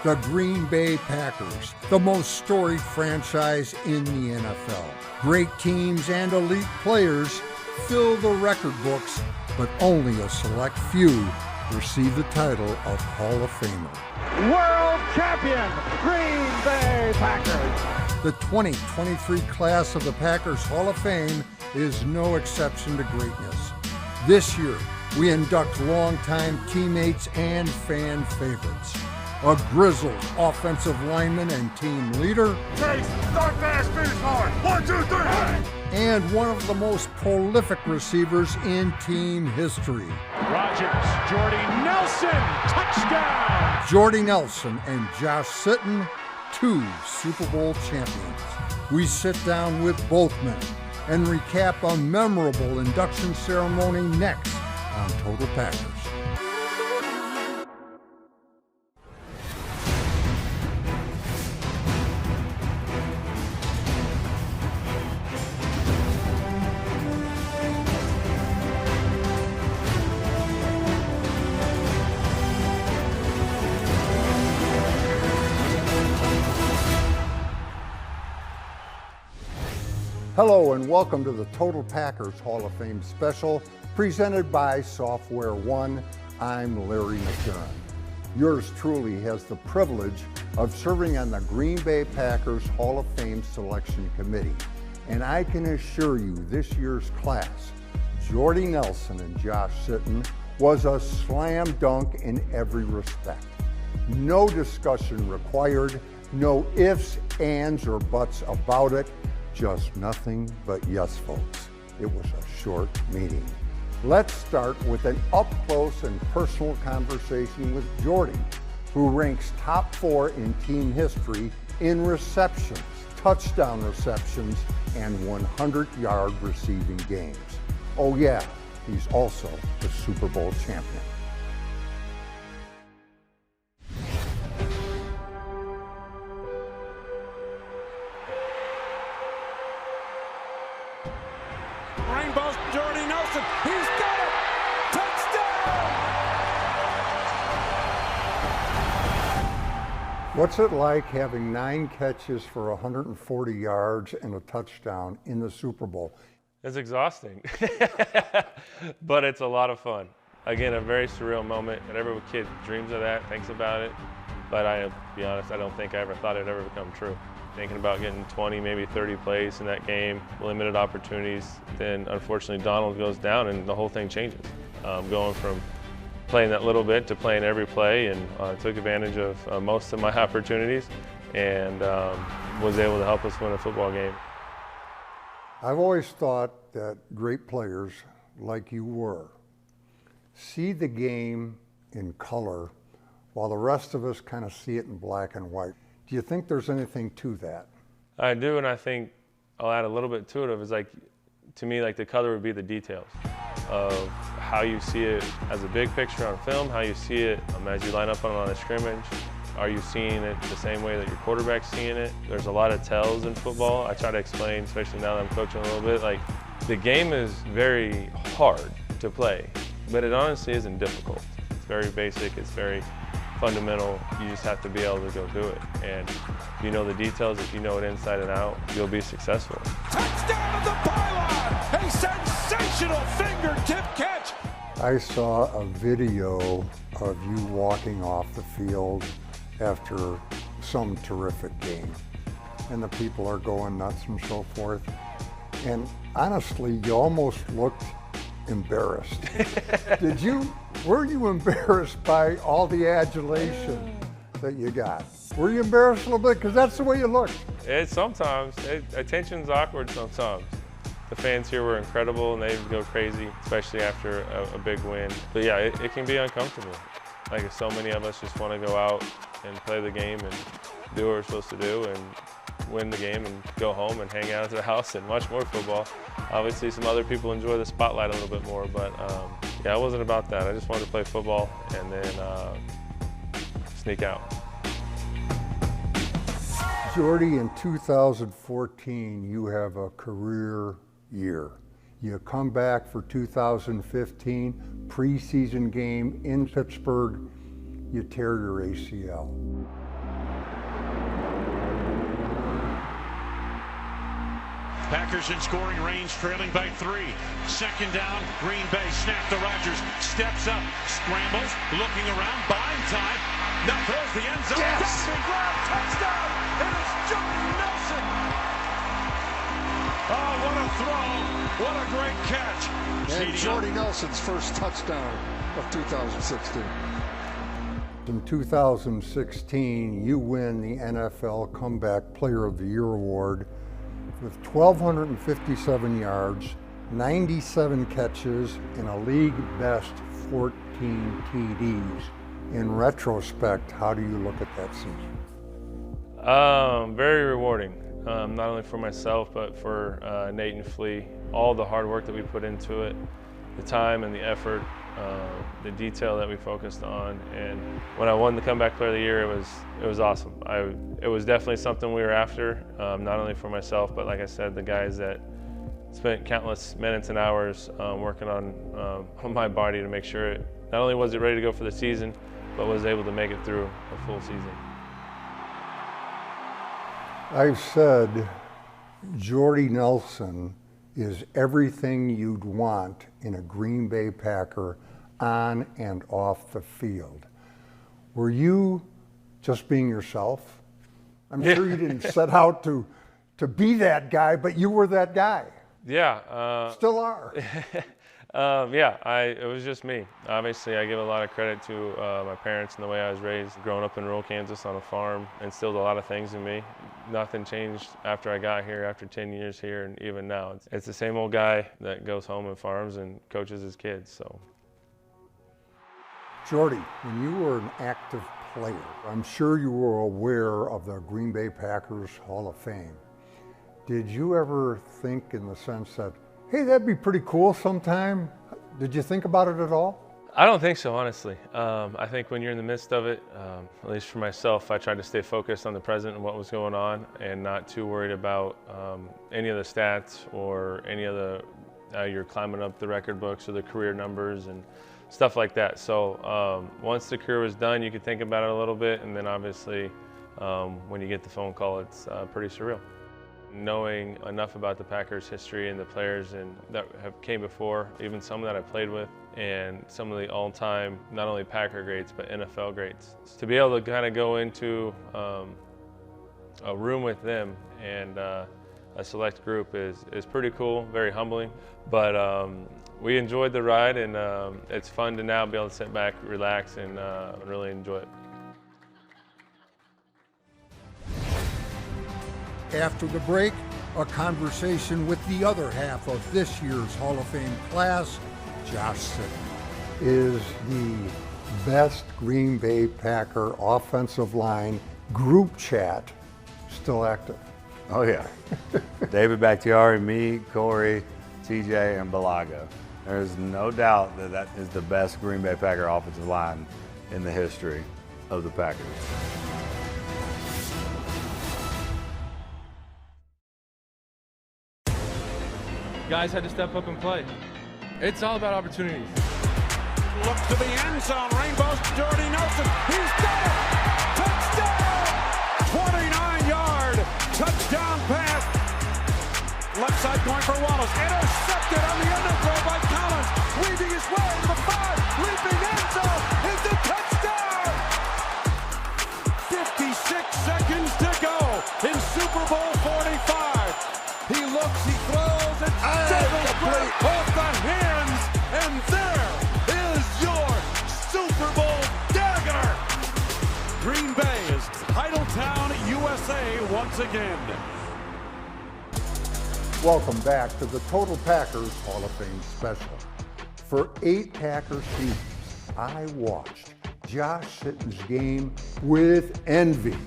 The Green Bay Packers, the most storied franchise in the NFL. Great teams and elite players fill the record books, but only a select few receive the title of Hall of Famer. World champion, Green Bay Packers. The 2023 class of the Packers Hall of Fame is no exception to greatness. This year, we induct longtime teammates and fan favorites. A grizzled offensive lineman and team leader. Chase, start fast, finish hard. 1, 2, 3. And one of the most prolific receivers in team history. Rodgers, Jordy Nelson, touchdown. Jordy Nelson and Josh Sitton, 2 Super Bowl champions. We sit down with both men and recap a memorable induction ceremony next on Total Packers. Hello and welcome to the Total Packers Hall of Fame special presented by Software One. I'm Larry McCarren. Yours truly has the privilege of serving on the Green Bay Packers Hall of Fame Selection Committee. And I can assure you this year's class, Jordy Nelson and Josh Sitton, was a slam dunk in every respect. No discussion required, no ifs, ands, or buts about it. Just nothing but yes, folks. It was a short meeting. Let's start with an up-close and personal conversation with Jordy, who ranks top 4 in team history in receptions, touchdown receptions, and 100-yard receiving games. Oh yeah, he's also the Super Bowl champion. Rainbow's Jordy Nelson. He's got it. Touchdown. What's it like having 9 catches for 140 yards and a touchdown in the Super Bowl? It's exhausting, but it's a lot of fun. Again, a very surreal moment, and every kid dreams of that, thinks about it, but to be honest, I don't think I ever thought it'd ever become true. Thinking about getting 20, maybe 30 plays in that game, limited opportunities, then unfortunately Donald goes down and the whole thing changes. Going from playing that little bit to playing every play, and took advantage of most of my opportunities and was able to help us win a football game. I've always thought that great players, like you were, see the game in color while the rest of us kind of see it in black and white. Do you think there's anything to that? I do, and I think I'll add a little bit to it. It was like, to me, like the color would be the details of how you see it as a big picture on film, how you see it as you line up on a line of scrimmage. Are you seeing it the same way that your quarterback's seeing it? There's a lot of tells in football. I try to explain, especially now that I'm coaching a little bit, like the game is very hard to play, but it honestly isn't difficult. It's very basic, it's very fundamental. You just have to be able to go do it. And if you know the details, if you know it inside and out, you'll be successful. Touchdown of the pylon. A sensational fingertip catch. I saw a video of you walking off the field after some terrific game, and the people are going nuts and so forth. And honestly, you almost looked embarrassed. Were you embarrassed by all the adulation that you got? Were you embarrassed a little bit? Because that's the way you looked. Attention's awkward sometimes. The fans here were incredible and they would go crazy, especially after a big win. But yeah, it can be uncomfortable. Like so many of us just want to go out and play the game and do what we're supposed to do and win the game and go home and hang out at the house and watch more football. Obviously some other people enjoy the spotlight a little bit more, but yeah, it wasn't about that. I just wanted to play football and then sneak out. Jordy, in 2014, you have a career year. You come back for 2015, preseason game in Pittsburgh, you tear your ACL. Packers in scoring range, trailing by 3. Second down, Green Bay. Snap to Rodgers. Steps up, scrambles, looking around, buying time. Now throws the end zone. Yes! Diving grab, touchdown! It is Jordy Nelson. Oh, what a throw! What a great catch! And Jordy Nelson's first touchdown of 2016. In 2016, you win the NFL Comeback Player of the Year award with 1,257 yards, 97 catches, and a league best 14 TDs. In retrospect, how do you look at that season? Very rewarding, not only for myself, but for Nate and Flea. All the hard work that we put into it, the time and the effort, the detail that we focused on. And when I won the Comeback Player of the Year, it was awesome. It was definitely something we were after, not only for myself, but like I said, the guys that spent countless minutes and hours working on my body to make sure not only was it ready to go for the season, but was able to make it through a full season. I've said Jordy Nelson is everything you'd want in a Green Bay Packer on and off the field. Were you just being yourself? I'm sure you didn't set out to be that guy, but you were that guy. Yeah. Still are. It was just me. Obviously, I give a lot of credit to my parents and the way I was raised. Growing up in rural Kansas on a farm instilled a lot of things in me. Nothing changed after I got here, after 10 years here, and even now. It's the same old guy that goes home and farms and coaches his kids. So, Jordy, when you were an active player, I'm sure you were aware of the Green Bay Packers Hall of Fame. Did you ever think in the sense that, hey, that'd be pretty cool sometime? Did you think about it at all? I don't think so, honestly. I think when you're in the midst of it, at least for myself, I tried to stay focused on the present and what was going on and not too worried about any of the stats or any of the, you're climbing up the record books or the career numbers and stuff like that. So once the career was done, you could think about it a little bit, and then obviously when you get the phone call, it's pretty surreal. Knowing enough about the Packers' history and the players that have came before, even some that I played with, and some of the all-time, not only Packer greats, but NFL greats. To be able to kind of go into a room with them and a select group is pretty cool, very humbling. But we enjoyed the ride, and it's fun to now be able to sit back, relax, and really enjoy it. After the break, a conversation with the other half of this year's Hall of Fame class, Josh Sitton. Is the best Green Bay Packer offensive line group chat still active? Oh yeah. David Bakhtiari, me, Corey, TJ, and Balaga. There's no doubt that is the best Green Bay Packer offensive line in the history of the Packers. Guys had to step up and play. It's all about opportunities. Look to the end zone, rainbows, Jordy Nelson, he's got it! Touchdown! 29-yard touchdown pass. Left side going for Wallace, intercepted on the underthrow by Collins, weaving his way to the 5, leaping end zone, is the touchdown! 56 seconds to go in Super Bowl 45. He looks, he throws, it settles right off the hands, and there is your Super Bowl dagger! Green Bay is Titletown, USA once again. Welcome back to the Total Packers Hall of Fame special. For 8 Packers seasons, I watched Josh Sitton's game with envy.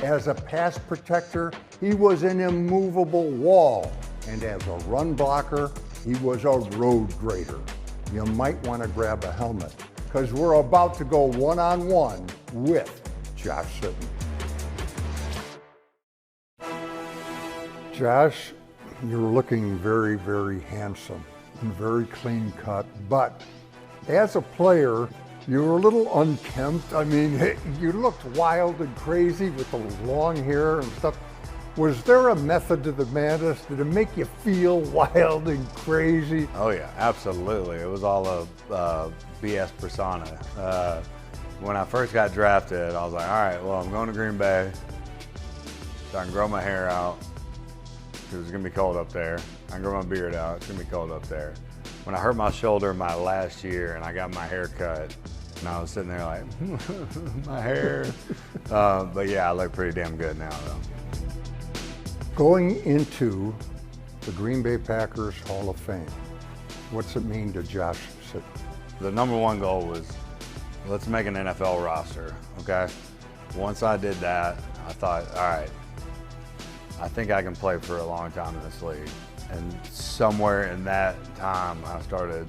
As a pass protector, he was an immovable wall. And as a run blocker, he was a road grader. You might want to grab a helmet, because we're about to go one-on-one with Josh Sitton. Josh, you're looking very, very handsome and very clean cut, but as a player, You were a little unkempt. I mean, you looked wild and crazy with the long hair and stuff. Was there a method to the madness? Did it make you feel wild and crazy? Oh yeah, absolutely. It was all a BS persona. When I first got drafted, I was like, all right, well, I'm going to Green Bay so I can grow my hair out because it's gonna be cold up there. I can grow my beard out, it's gonna be cold up there. When I hurt my shoulder my last year and I got my hair cut, and I was sitting there like, my hair. But yeah, I look pretty damn good now though. Going into the Green Bay Packers Hall of Fame, what's it mean to Josh Sitton? The number one goal was, let's make an NFL roster, okay? Once I did that, I thought, all right, I think I can play for a long time in this league. And somewhere in that time, I started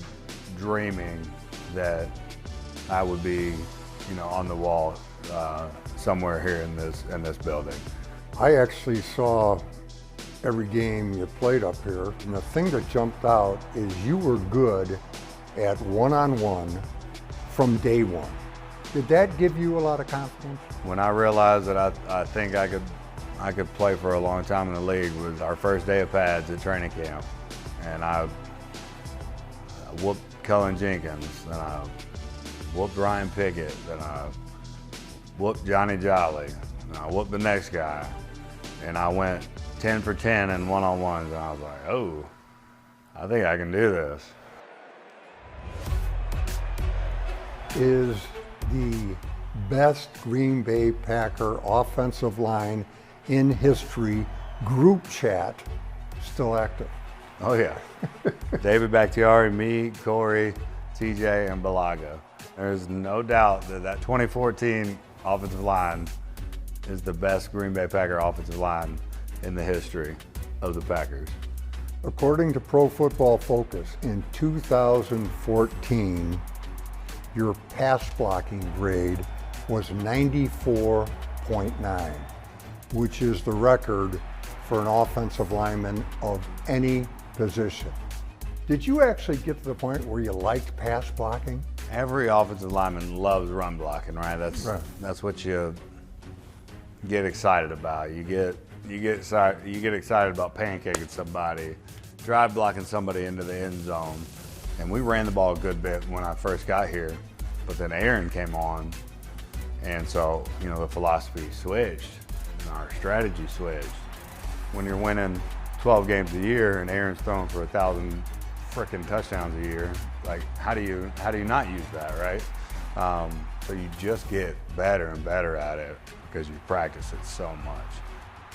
dreaming that I would be, on the wall somewhere here in this building. I actually saw every game you played up here, and the thing that jumped out is you were good at one-on-one from day one. Did that give you a lot of confidence? When I realized that I think I could play for a long time in the league was our first day of pads at training camp. And I whooped Cullen Jenkins, and I whooped Ryan Pickett, and I whooped Johnny Jolly, and I whooped the next guy. And I went 10 for 10 in one-on-ones, and I was like, oh, I think I can do this. Is the best Green Bay Packer offensive line in history group chat still active? Oh yeah. David Bakhtiari, me, Corey, TJ, and Balaga. There's no doubt that 2014 offensive line is the best Green Bay Packer offensive line in the history of the Packers. According to Pro Football Focus, in 2014, your pass blocking grade was 94.9, which is the record for an offensive lineman of any position. Did you actually get to the point where you liked pass blocking? Every offensive lineman loves run blocking, right? That's what you get excited about. You get excited about pancaking somebody, drive blocking somebody into the end zone. And we ran the ball a good bit when I first got here, but then Aaron came on, and so the philosophy switched and our strategy switched. When you're winning 12 games a year and Aaron's throwing for 1,000 freaking touchdowns a year, like how do you not use that, right? So you just get better and better at it because you practice it so much.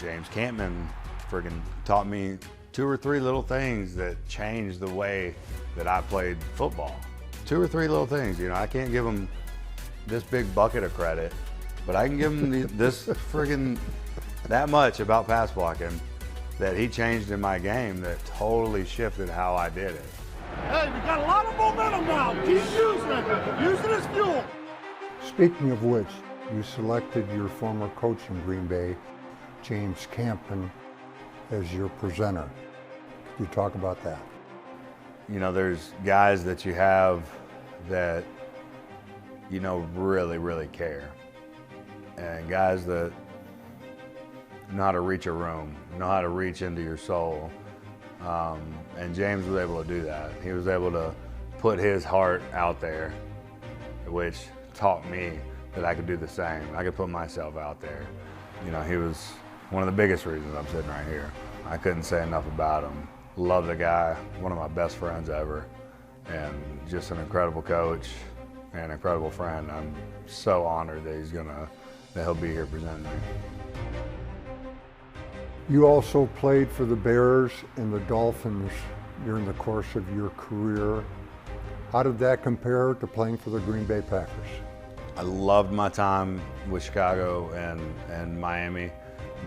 James Campman freaking taught me 2 or 3 little things that changed the way that I played football. 2 or 3 little things, I can't give him this big bucket of credit, but I can give him this friggin' that much about pass blocking that he changed in my game that totally shifted how I did it. Hey, we got a lot of momentum now. Keep using it. Use it as fuel. Speaking of which, you selected your former coach in Green Bay, James Campman, as your presenter. Could you talk about that? There's guys that you have that, really, really care. And guys that know how to reach a room, know how to reach into your soul. And James was able to do that. He was able to put his heart out there, which taught me that I could do the same. I could put myself out there. He was one of the biggest reasons I'm sitting right here. I couldn't say enough about him. Love the guy, one of my best friends ever, and just an incredible coach and an incredible friend. I'm so honored that he'll be here presenting me. You also played for the Bears and the Dolphins during the course of your career. How did that compare to playing for the Green Bay Packers? I loved my time with Chicago and Miami.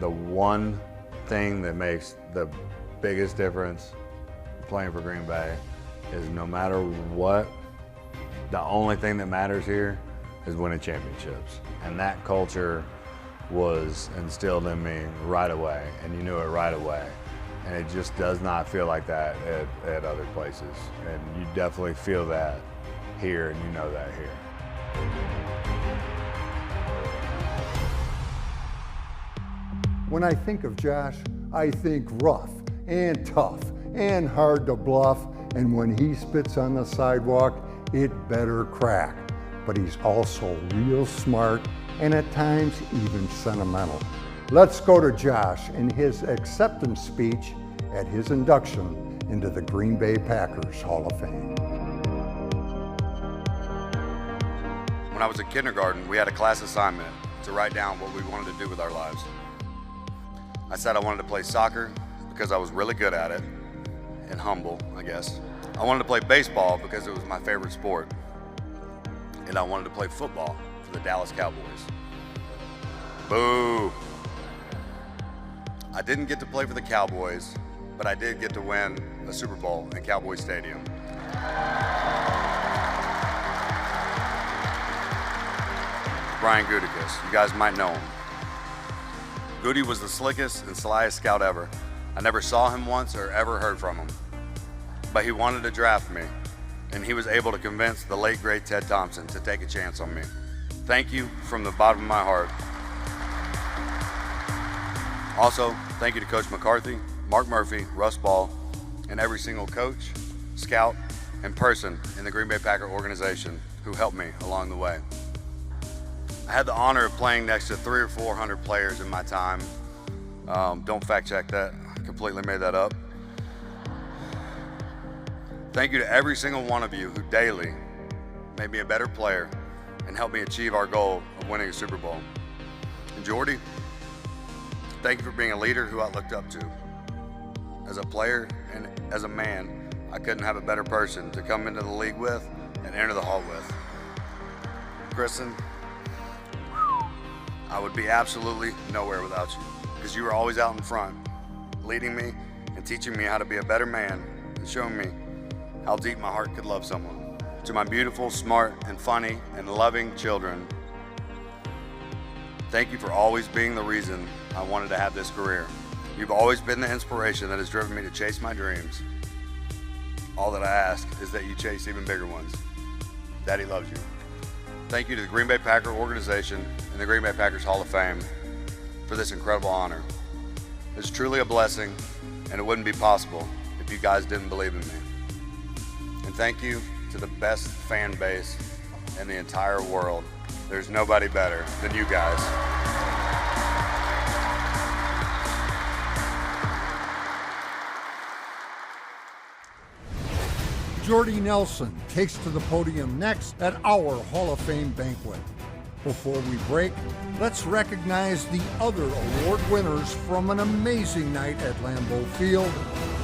The one thing that makes the biggest difference playing for Green Bay is no matter what, the only thing that matters here is winning championships. And that culture was instilled in me right away, and you knew it right away. And it just does not feel like that at other places. And you definitely feel that here, and you know that here. When I think of Josh, I think rough and tough and hard to bluff, and when he spits on the sidewalk, it better crack. But he's also real smart and at times even sentimental. Let's go to Josh in his acceptance speech at his induction into the Green Bay Packers Hall of Fame. When I was in kindergarten, we had a class assignment to write down what we wanted to do with our lives. I said I wanted to play soccer because I was really good at it and humble, I guess. I wanted to play baseball because it was my favorite sport. And I wanted to play football for the Dallas Cowboys. Boo! I didn't get to play for the Cowboys, but I did get to win a Super Bowl in Cowboy Stadium. Brian Gutekunst, you guys might know him. Goody was the slickest and slyest scout ever. I never saw him once or ever heard from him. But he wanted to draft me, and he was able to convince the late great Ted Thompson to take a chance on me. Thank you from the bottom of my heart. Also, thank you to Coach McCarthy, Mark Murphy, Russ Ball, and every single coach, scout, and person in the Green Bay Packer organization who helped me along the way. I had the honor of playing next to 300 or 400 players in my time. Don't fact check that, I completely made that up. Thank you to every single one of you who daily made me a better player and helped me achieve our goal of winning a Super Bowl. And Jordy, thank you for being a leader who I looked up to. As a player and as a man, I couldn't have a better person to come into the league with and enter the hall with. Kristen, I would be absolutely nowhere without you, because you were always out in front, leading me and teaching me how to be a better man and showing me how deep my heart could love someone. To my beautiful, smart, and funny, and loving children, thank you for always being the reason I wanted to have this career. You've always been the inspiration that has driven me to chase my dreams. All that I ask is that you chase even bigger ones. Daddy loves you. Thank you to the Green Bay Packer organization and the Green Bay Packers Hall of Fame for this incredible honor. It's truly a blessing, and it wouldn't be possible if you guys didn't believe in me. And thank you to the best fan base in the entire world. There's nobody better than you guys. Jordy Nelson takes to the podium next at our Hall of Fame banquet. Before we break, let's recognize the other award winners from an amazing night at Lambeau Field.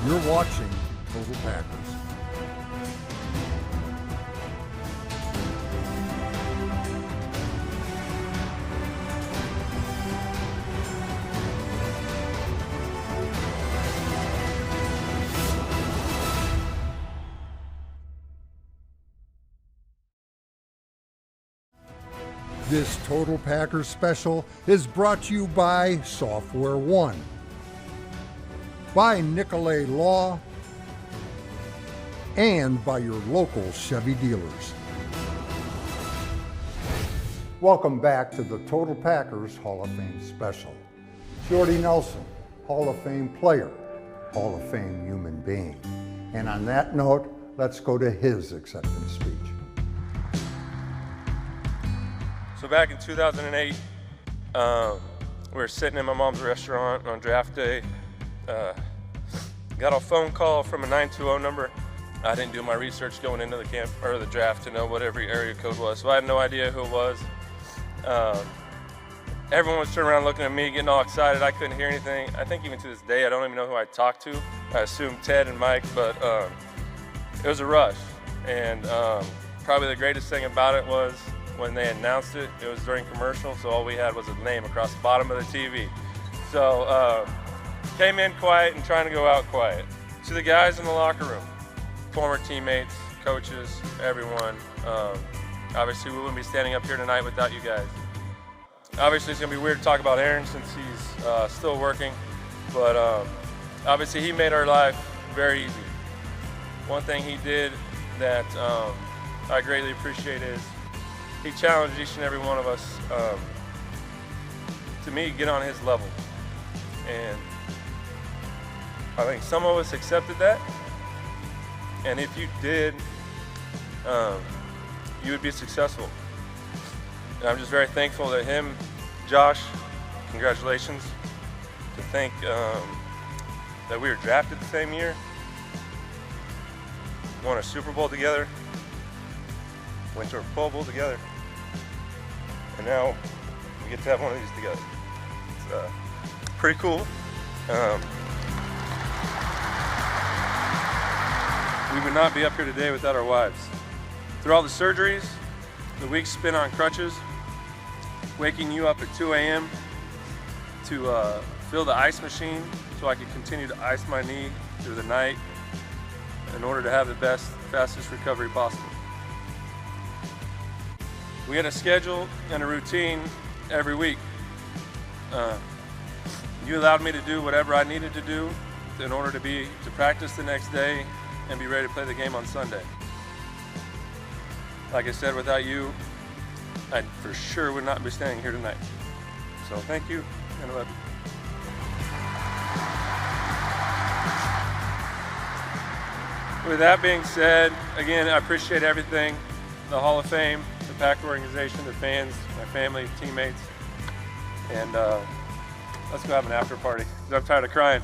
You're watching Total Packers. This Total Packers special is brought to you by Software One, by Nicolay Law, and by your local Chevy dealers. Welcome back to the Total Packers Hall of Fame special. Jordy Nelson, Hall of Fame player, Hall of Fame human being. And on that note, let's go to his acceptance speech. So back in 2008, we were sitting in my mom's restaurant on draft day. Got a phone call from a 920 number. I didn't do my research going into the camp or the draft to know what every area code was, so I had no idea who it was. Everyone was turning around looking at me, getting all excited. I couldn't hear anything. I think even to this day, I don't even know who I talked to. I assumed Ted and Mike, but it was a rush. And probably the greatest thing about it was when they announced it, it was during commercial, so all we had was a name across the bottom of the TV. So came in quiet and trying to go out quiet. To the guys in the locker room, former teammates, coaches, everyone, obviously we wouldn't be standing up here tonight without you guys. Obviously it's gonna be weird to talk about Aaron since he's still working, but obviously he made our life very easy. One thing he did that I greatly appreciate is he challenged each and every one of us to me, get on his level. And I think some of us accepted that. And if you did, you would be successful. And I'm just very thankful that him, Josh, congratulations. To think that we were drafted the same year, won a Super Bowl together, went to a Pro Bowl together, and now we get to have one of these together. It's pretty cool. We would not be up here today without our wives. Through all the surgeries, the weeks spent on crutches, waking you up at 2 a.m. to fill the ice machine so I could continue to ice my knee through the night in order to have the best, fastest recovery possible. We had a schedule and a routine every week. You allowed me to do whatever I needed to do in order to practice the next day and be ready to play the game on Sunday. Like I said, without you, I for sure would not be standing here tonight. So thank you, and I love you. With that being said, again, I appreciate everything. The Hall of Fame, the Packer organization, the fans, my family, teammates, and let's go have an after party, because I'm tired of crying.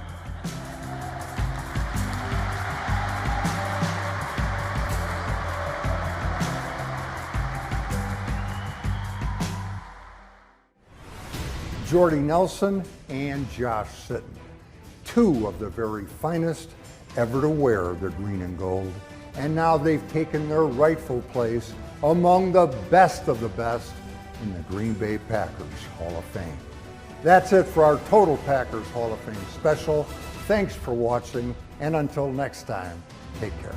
Jordy Nelson and Josh Sitton, two of the very finest ever to wear the green and gold, and now they've taken their rightful place among the best of the best in the Green Bay Packers Hall of Fame. That's it for our Total Packers Hall of Fame special. Thanks for watching, and until next time, take care.